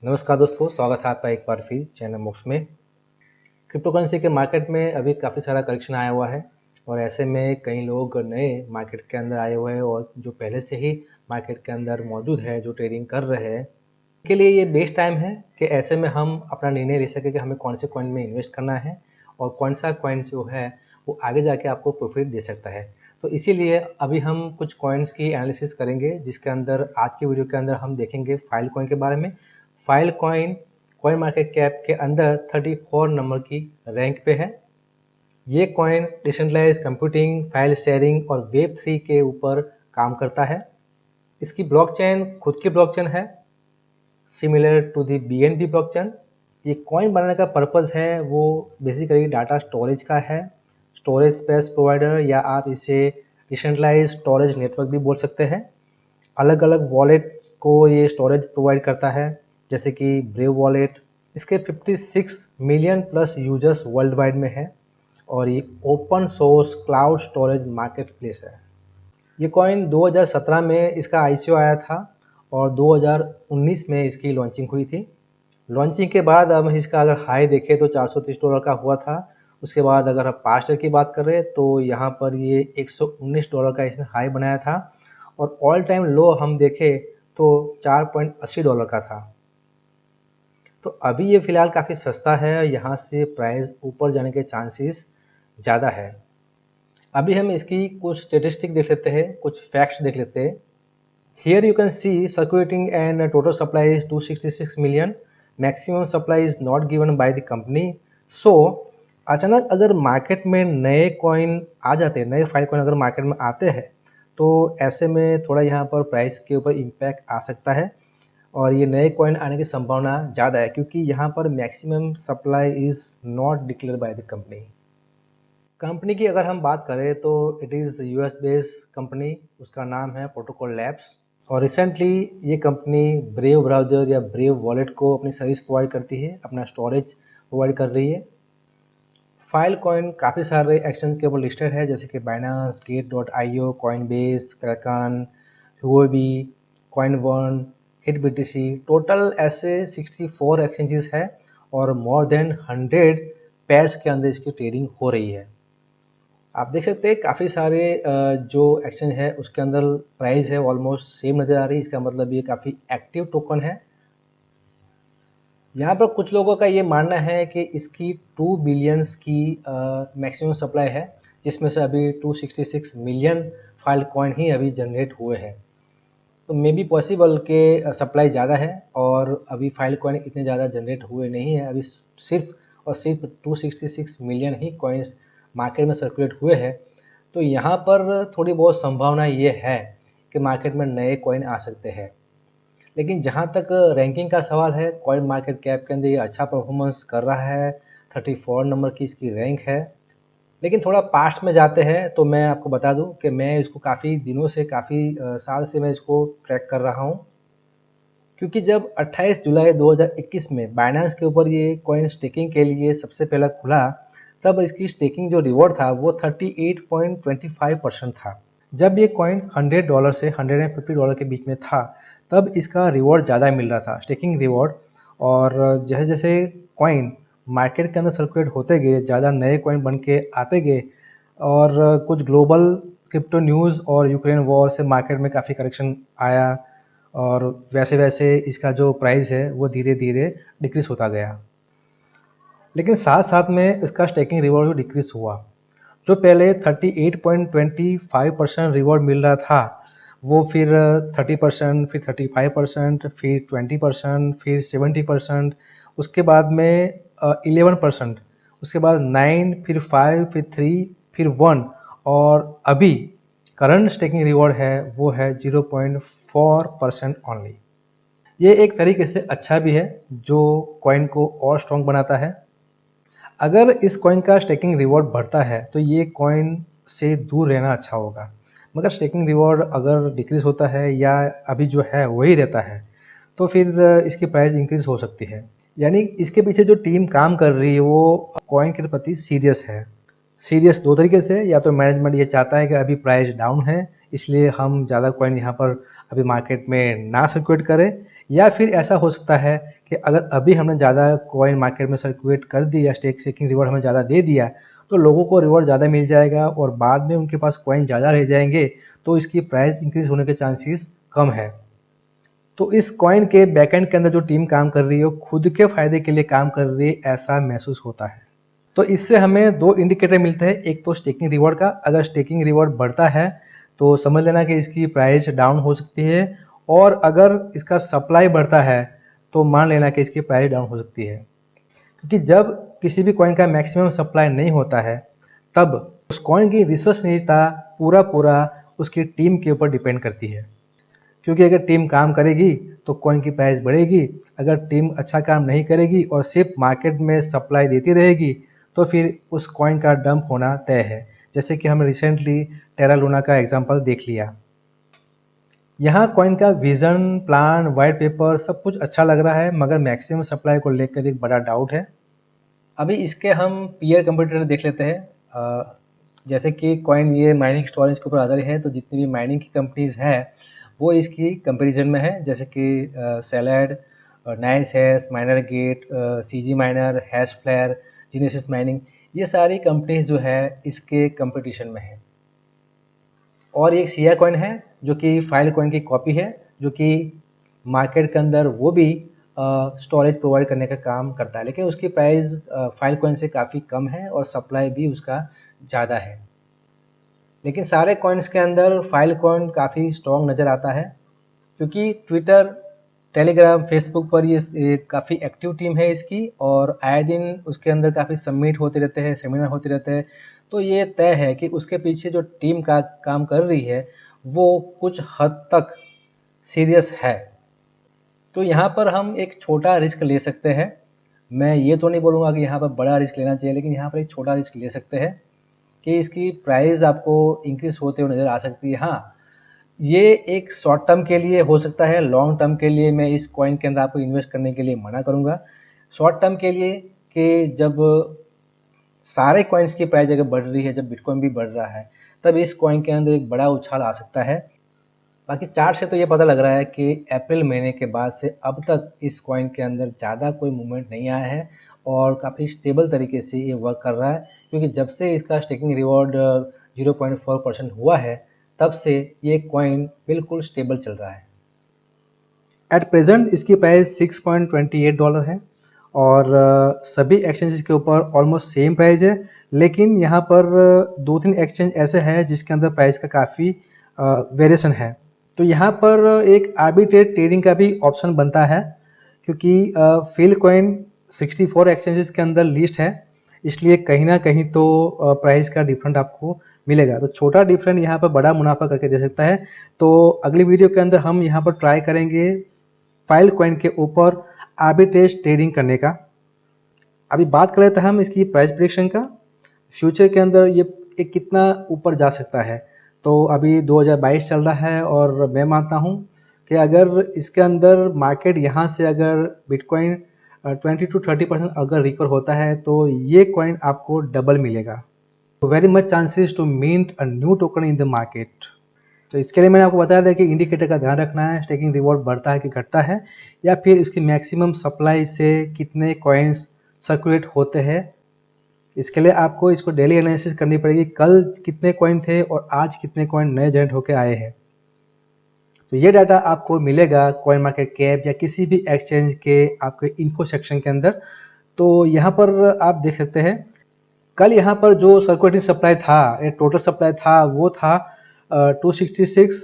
नमस्कार दोस्तों, स्वागत है आपका एक बार फिर चैनल मोक्स में। क्रिप्टो करेंसी के मार्केट में अभी काफ़ी सारा करेक्शन आया हुआ है और ऐसे में कई लोग नए मार्केट के अंदर आए हुए हैं और जो पहले से ही मार्केट के अंदर मौजूद है, जो ट्रेडिंग कर रहे हैं, के लिए ये बेस्ट टाइम है कि ऐसे में हम अपना निर्णय ले सकें कि हमें कौन से कॉइन में इन्वेस्ट करना है और कौन सा कॉइन जो है वो आगे जाके आपको प्रॉफिट दे सकता है। तो इसीलिए अभी हम कुछ कॉइन्स की एनालिसिस करेंगे, जिसके अंदर आज की वीडियो के अंदर हम देखेंगे फाइल कॉइन के बारे में। फाइल कॉइन मार्केट कैप के अंदर 34 नंबर की रैंक पे है। ये coin decentralize computing, file sharing और वेब 3 के ऊपर काम करता है। इसकी ब्लॉकचेन खुद की ब्लॉकचेन है, similar to the BNB blockchain. ये कॉइन बनाने का पर्पज़ है वो बेसिकली डाटा स्टोरेज का है, स्टोरेज स्पेस प्रोवाइडर, या आप इसे डिसेंट्रलाइज स्टोरेज नेटवर्क भी बोल सकते हैं। अलग अलग वॉलेट्स को ये स्टोरेज प्रोवाइड करता है, जैसे कि ब्रेव वॉलेट। इसके 56 million plus users world wide में है और ये open source cloud storage market place है। ये कॉइन 2017 में इसका ICO आया था और 2019 में इसकी लॉन्चिंग हुई थी। लॉन्चिंग के बाद अब इसका अगर हाई देखें तो $430 का हुआ था। उसके बाद अगर आप पास्ट ईयर की बात करें तो यहाँ पर ये $119 का इसने हाई बनाया था और ऑल टाइम लो हम देखें तो $4.80 का था। तो अभी ये फ़िलहाल काफ़ी सस्ता है, यहाँ से प्राइस ऊपर जाने के चांसेस ज़्यादा है। अभी हम इसकी कुछ स्टेटिस्टिक देख लेते हैं, कुछ फैक्ट्स देख लेते हैं। Here you can see circulating and total supply is 266 million, maximum supply is not given by the company. So अचानक अगर मार्केट में नए कॉइन आ जाते हैं, नए फाइल कॉइन अगर मार्केट में आते हैं, तो ऐसे में थोड़ा यहाँ पर प्राइस के ऊपर इम्पैक्ट आ सकता है और ये नए कॉइन आने की संभावना ज़्यादा है, क्योंकि यहाँ पर maximum supply is not declare by the company की अगर हम बात करें तो it is US based company, उसका नाम है प्रोटोकॉल लैब्स। और रिसेंटली ये कंपनी ब्रेव ब्राउज़र या ब्रेव वॉलेट को अपनी सर्विस प्रोवाइड करती है, अपना स्टोरेज प्रोवाइड कर रही है। फाइल कॉइन काफ़ी सारे एक्सचेंज के ऊपर लिस्टेड है, जैसे कि Binance, Gate.io, Coinbase, Kraken, Huobi, Coinone, HitBTC। Total ऐसे 64 एक्सचेंजेस है और मोर देन 100 पेयर्स के अंदर इसकी ट्रेडिंग हो रही है। आप देख सकते हैं काफ़ी सारे जो एक्सचेंज है उसके अंदर प्राइस है ऑलमोस्ट सेम नज़र आ रही है। इसका मतलब ये काफ़ी एक्टिव टोकन है। यहाँ पर कुछ लोगों का ये मानना है कि इसकी 2 बिलियंस की मैक्सिमम सप्लाई है, जिसमें से अभी 266 मिलियन फाइल कॉइन ही अभी जनरेट हुए हैं। तो मे बी पॉसिबल के सप्लाई ज़्यादा है और अभी फाइल कॉइन इतने ज़्यादा जनरेट हुए नहीं हैं। अभी सिर्फ और सिर्फ 266 मिलियन ही कॉइन्स मार्केट में सर्कुलेट हुए हैं। तो यहाँ पर थोड़ी बहुत संभावना ये है कि मार्केट में नए कॉइन आ सकते हैं। लेकिन जहाँ तक रैंकिंग का सवाल है, कॉइन मार्केट कैप के अंदर ये अच्छा परफॉर्मेंस कर रहा है। 34 नंबर की इसकी रैंक है। लेकिन थोड़ा पास्ट में जाते हैं तो मैं आपको बता दूं कि मैं इसको काफ़ी दिनों से, काफ़ी साल से मैं इसको ट्रैक कर रहा हूं, क्योंकि जब 28 जुलाई 2021 में बाइनेंस के ऊपर ये कॉइन स्टेकिंग के लिए सबसे पहला खुला, तब इसकी स्टेकिंग जो रिवॉर्ड था वो 38.25% था। जब ये कॉइन $100 से $150 के बीच में था, तब इसका रिवॉर्ड ज़्यादा मिल रहा था, स्टेकिंग रिवॉर्ड। और जैसे जैसे कॉइन मार्केट के अंदर सर्कुलेट होते गए, ज़्यादा नए कॉइन बन के आते गए और कुछ ग्लोबल क्रिप्टो न्यूज़ और यूक्रेन वॉर से मार्केट में काफ़ी करेक्शन आया और वैसे वैसे इसका जो प्राइस है वो धीरे धीरे डिक्रीज़ होता गया। लेकिन साथ साथ में इसका स्टेकिंग रिवॉर्ड भी डिक्रीज़ हुआ। जो पहले 38.25% रिवॉर्ड मिल रहा था, वो फिर 30%, फिर 35%, फिर 20%, फिर 70%, उसके बाद में 11%, उसके बाद 9, फिर 5, फिर 3, फिर 1 और अभी करंट स्टेकिंग रिवॉर्ड है वो है 0.4% ओनली। ये एक तरीके से अच्छा भी है, जो कॉइन को और स्ट्रॉन्ग बनाता है। अगर इस कॉइन का स्टेकिंग रिवॉर्ड बढ़ता है तो ये कॉइन से दूर रहना अच्छा होगा, मगर स्टेकिंग रिवॉर्ड अगर डिक्रीज़ होता है या अभी जो है वही रहता है, तो फिर इसकी प्राइस इंक्रीज़ हो सकती है। यानी इसके पीछे जो टीम काम कर रही है वो कॉइन के प्रति सीरियस है। सीरियस दो तरीके से, या तो मैनेजमेंट ये चाहता है कि अभी प्राइस डाउन है इसलिए हम ज़्यादा कॉइन यहाँ पर अभी मार्केट में ना सर्कुलेट करे, या फिर ऐसा हो सकता है कि अगर अभी हमने ज़्यादा कॉइन मार्केट में सर्कुलेट कर दिया, स्टेकिंग रिवॉर्ड हमें ज़्यादा दे दिया, तो लोगों को रिवॉर्ड ज़्यादा मिल जाएगा और बाद में उनके पास कॉइन ज़्यादा रह जाएंगे, तो इसकी प्राइस इंक्रीज होने के चांसेस कम है। तो इस कॉइन के बैकएंड के अंदर जो टीम काम कर रही है वो खुद के फायदे के लिए काम कर रही है, ऐसा महसूस होता है। तो इससे हमें दो इंडिकेटर मिलते हैं, एक तो स्टेकिंग रिवॉर्ड का, अगर स्टेकिंग रिवॉर्ड बढ़ता है तो समझ लेना कि इसकी प्राइस डाउन हो सकती है, और अगर इसका सप्लाई बढ़ता है तो मान लेना कि इसकी प्राइस डाउन हो सकती है। क्योंकि जब किसी भी कॉइन का मैक्सिमम सप्लाई नहीं होता है तब उस कॉइन की विश्वसनीयता पूरा उसकी टीम के ऊपर डिपेंड करती है। क्योंकि अगर टीम काम करेगी तो कॉइन की प्राइस बढ़ेगी, अगर टीम अच्छा काम नहीं करेगी और सिर्फ मार्केट में सप्लाई देती रहेगी तो फिर उस कॉइन का डंप होना तय है। जैसे कि हमने रिसेंटली टेरा लूना का एग्जांपल देख लिया। यहाँ कॉइन का विजन, प्लान, वाइट पेपर सब कुछ अच्छा लग रहा है, मगर मैक्सिमम सप्लाई को लेकर एक बड़ा डाउट है। अभी इसके हम पीयर कंपटीटर देख लेते हैं। जैसे कि कॉइन ये माइनिंग स्टोरेज के ऊपर आधारित है, तो जितनी भी माइनिंग की कंपनीज हैं वो इसकी कंपैरिजन में है, जैसे कि Salad, NiceHash, MinerGate, CG miner, HashFlare, Genesis Mining, ये सारी कंपनीज जो है इसके कंपटीशन में है। और एक सिया कॉइन है जो कि फाइल कॉइन की कॉपी है, जो कि मार्केट के अंदर वो भी स्टोरेज प्रोवाइड करने का काम करता है, लेकिन उसकी प्राइस फाइल कॉइन से काफ़ी कम है और सप्लाई भी उसका ज़्यादा है। लेकिन सारे कॉइन्स के अंदर फाइल कॉइन काफ़ी स्ट्रॉन्ग नज़र आता है, क्योंकि ट्विटर, टेलीग्राम, फेसबुक पर ये काफ़ी एक्टिव टीम है इसकी, और आए दिन उसके अंदर काफ़ी समिट होते रहते हैं, सेमिनार होते रहते हैं। तो ये तय है कि उसके पीछे जो टीम का काम कर रही है वो कुछ हद तक सीरियस है। तो यहाँ पर हम एक छोटा रिस्क ले सकते हैं। मैं ये तो नहीं बोलूँगा कि यहाँ पर बड़ा रिस्क लेना चाहिए, लेकिन यहाँ पर एक छोटा रिस्क ले सकते हैं कि इसकी प्राइस आपको इंक्रीज होते हुए नज़र आ सकती है। हाँ, ये एक शॉर्ट टर्म के लिए हो सकता है, लॉन्ग टर्म के लिए मैं इस कॉइन के अंदर आपको इन्वेस्ट करने के लिए मना करूँगा। शॉर्ट टर्म के लिए कि जब सारे कॉइन्स की प्राइस अगर बढ़ रही है, जब बिटकॉइन भी बढ़ रहा है, तब इस कॉइन के अंदर एक बड़ा उछाल आ सकता है। बाकी चार्ट से तो ये पता लग रहा है कि अप्रैल महीने के बाद से अब तक इस कॉइन के अंदर ज़्यादा कोई मूवमेंट नहीं आया है और काफ़ी स्टेबल तरीके से ये वर्क कर रहा है, क्योंकि जब से इसका स्टेकिंग रिवॉर्ड 0.4% हुआ है तब से ये कॉइन बिल्कुल स्टेबल चल रहा है। एट प्रेजेंट इसकी प्राइस $6.28 है और सभी एक्सचेंजेस के ऊपर ऑलमोस्ट सेम प्राइस है, लेकिन यहाँ पर दो तीन एक्सचेंज ऐसे हैं जिसके अंदर प्राइस का काफ़ी वेरिएशन है। तो यहाँ पर एक आर्बिट्रेज ट्रेडिंग का भी ऑप्शन बनता है, क्योंकि फील कॉइन 64 एक्सचेंजेस के अंदर लिस्ट है, इसलिए कहीं ना कहीं तो प्राइस का डिफरेंट आपको मिलेगा। तो छोटा डिफरेंट यहाँ पर बड़ा मुनाफा करके दे सकता है। तो अगली वीडियो के अंदर हम यहाँ पर ट्राई करेंगे फाइल कॉइन के ऊपर आर्बिट्रेज ट्रेडिंग करने का। अभी बात कर रहे थे हम इसकी प्राइस प्रेडिक्शन का, फ्यूचर के अंदर ये कितना ऊपर जा सकता है। तो अभी 2022 चल रहा है और मैं मानता हूँ कि अगर इसके अंदर मार्केट यहाँ से अगर बिटकॉइन 20 to 30% अगर रिकवर होता है तो ये कॉइन आपको डबल मिलेगा। तो very much chances to mint a new token in the market. तो इसके लिए मैंने आपको बताया था कि इंडिकेटर का ध्यान रखना है, स्टेकिंग रिवॉर्ड बढ़ता है कि घटता है, या फिर इसकी मैक्सिमम सप्लाई से कितने कॉइन्स सर्कुलेट होते हैं। इसके लिए आपको इसको डेली एनालिसिस करनी पड़ेगी, कल कितने कॉइन थे और आज कितने कॉइन नए जनरेट होकर आए हैं। तो ये डाटा आपको मिलेगा कॉइन मार्केट कैप या किसी भी एक्सचेंज के आपके इन्फो सेक्शन के अंदर। तो यहाँ पर आप देख सकते हैं कल यहाँ पर जो सर्कुलेटिंग सप्लाई था, ये टोटल सप्लाई था, वो था 266,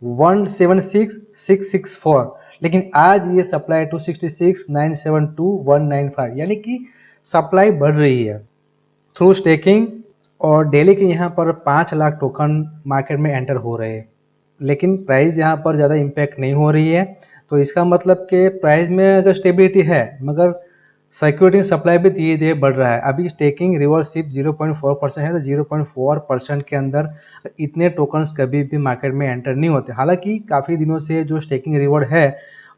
176, 664, लेकिन आज ये सप्लाई 266, 972, 195, यानी कि सप्लाई बढ़ रही है थ्रू स्टेकिंग। और डेली के यहाँ पर 5 लाख टोकन मार्केट में एंटर हो रहे हैं, लेकिन प्राइस यहाँ पर ज़्यादा इम्पैक्ट नहीं हो रही है। तो इसका मतलब कि प्राइस में अगर स्टेबिलिटी है, मगर सर्कुलेटिंग सप्लाई भी धीरे धीरे बढ़ रहा है। अभी स्टेकिंग रिवॉर्ड सिर्फ 0.4% है, तो 0.4% के अंदर इतने टोकन्स कभी भी मार्केट में एंटर नहीं होते। हालांकि काफ़ी दिनों से जो स्टेकिंग रिवॉर्ड है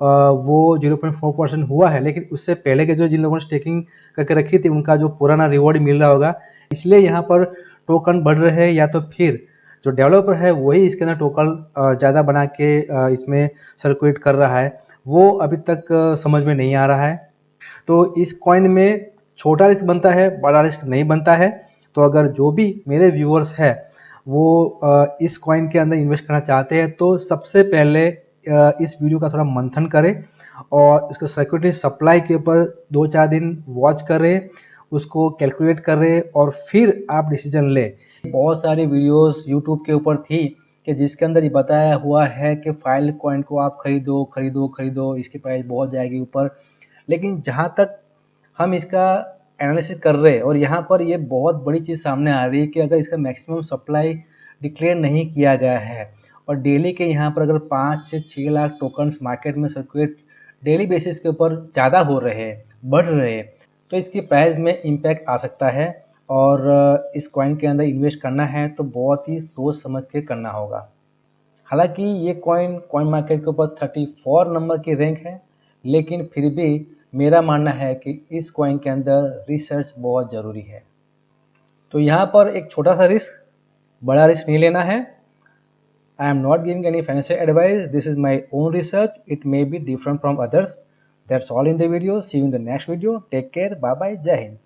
वो 0.4% हुआ है, लेकिन उससे पहले के जो जिन लोगों ने स्टेकिंग करके रखी थी उनका जो पुराना रिवॉर्ड मिल रहा होगा, इसलिए यहाँ पर टोकन बढ़ रहे हैं, या तो फिर जो डेवलपर है वही इसके अंदर टोकन ज़्यादा बना के इसमें सर्कुलेट कर रहा है, वो अभी तक समझ में नहीं आ रहा है। तो इस कॉइन में छोटा रिस्क बनता है, बड़ा रिस्क नहीं बनता है। तो अगर जो भी मेरे व्यूअर्स हैं वो इस कॉइन के अंदर इन्वेस्ट करना चाहते हैं तो सबसे पहले इस वीडियो का थोड़ा मंथन करें और उसके सिक्योरिटी सप्लाई के ऊपर 2-4 दिन वॉच करें, उसको कैलकुलेट करें और फिर आप डिसीजन लें। बहुत सारी वीडियोस यूट्यूब के ऊपर थी कि जिसके अंदर ये बताया हुआ है कि फाइल कॉइन को आप खरीदो खरीदो खरीदो, इसकी प्राइस बहुत जाएगी ऊपर। लेकिन जहाँ तक हम इसका एनालिसिस कर रहे हैं और यहाँ पर ये बहुत बड़ी चीज़ सामने आ रही है कि अगर इसका मैक्सिमम सप्लाई डिक्लेयर नहीं किया गया है और डेली के यहाँ पर अगर 5 से 6 लाख टोकन्स मार्केट में सर्कुलेट डेली बेसिस के ऊपर ज़्यादा हो रहे हैं, बढ़ रहे हैं, तो इसकी प्राइस में इम्पैक्ट आ सकता है। और इस कॉइन के अंदर इन्वेस्ट करना है तो बहुत ही सोच समझ के करना होगा। हालांकि ये कॉइन मार्केट के ऊपर 34 नंबर की रैंक है, लेकिन फिर भी मेरा मानना है कि इस कॉइन के अंदर रिसर्च बहुत ज़रूरी है। तो यहाँ पर एक छोटा सा रिस्क, बड़ा रिस्क नहीं लेना है। I am not giving any financial advice, this is my own research, it may be different from others. That's all in the video, see you in the next video, take care, bye bye, जय हिंद।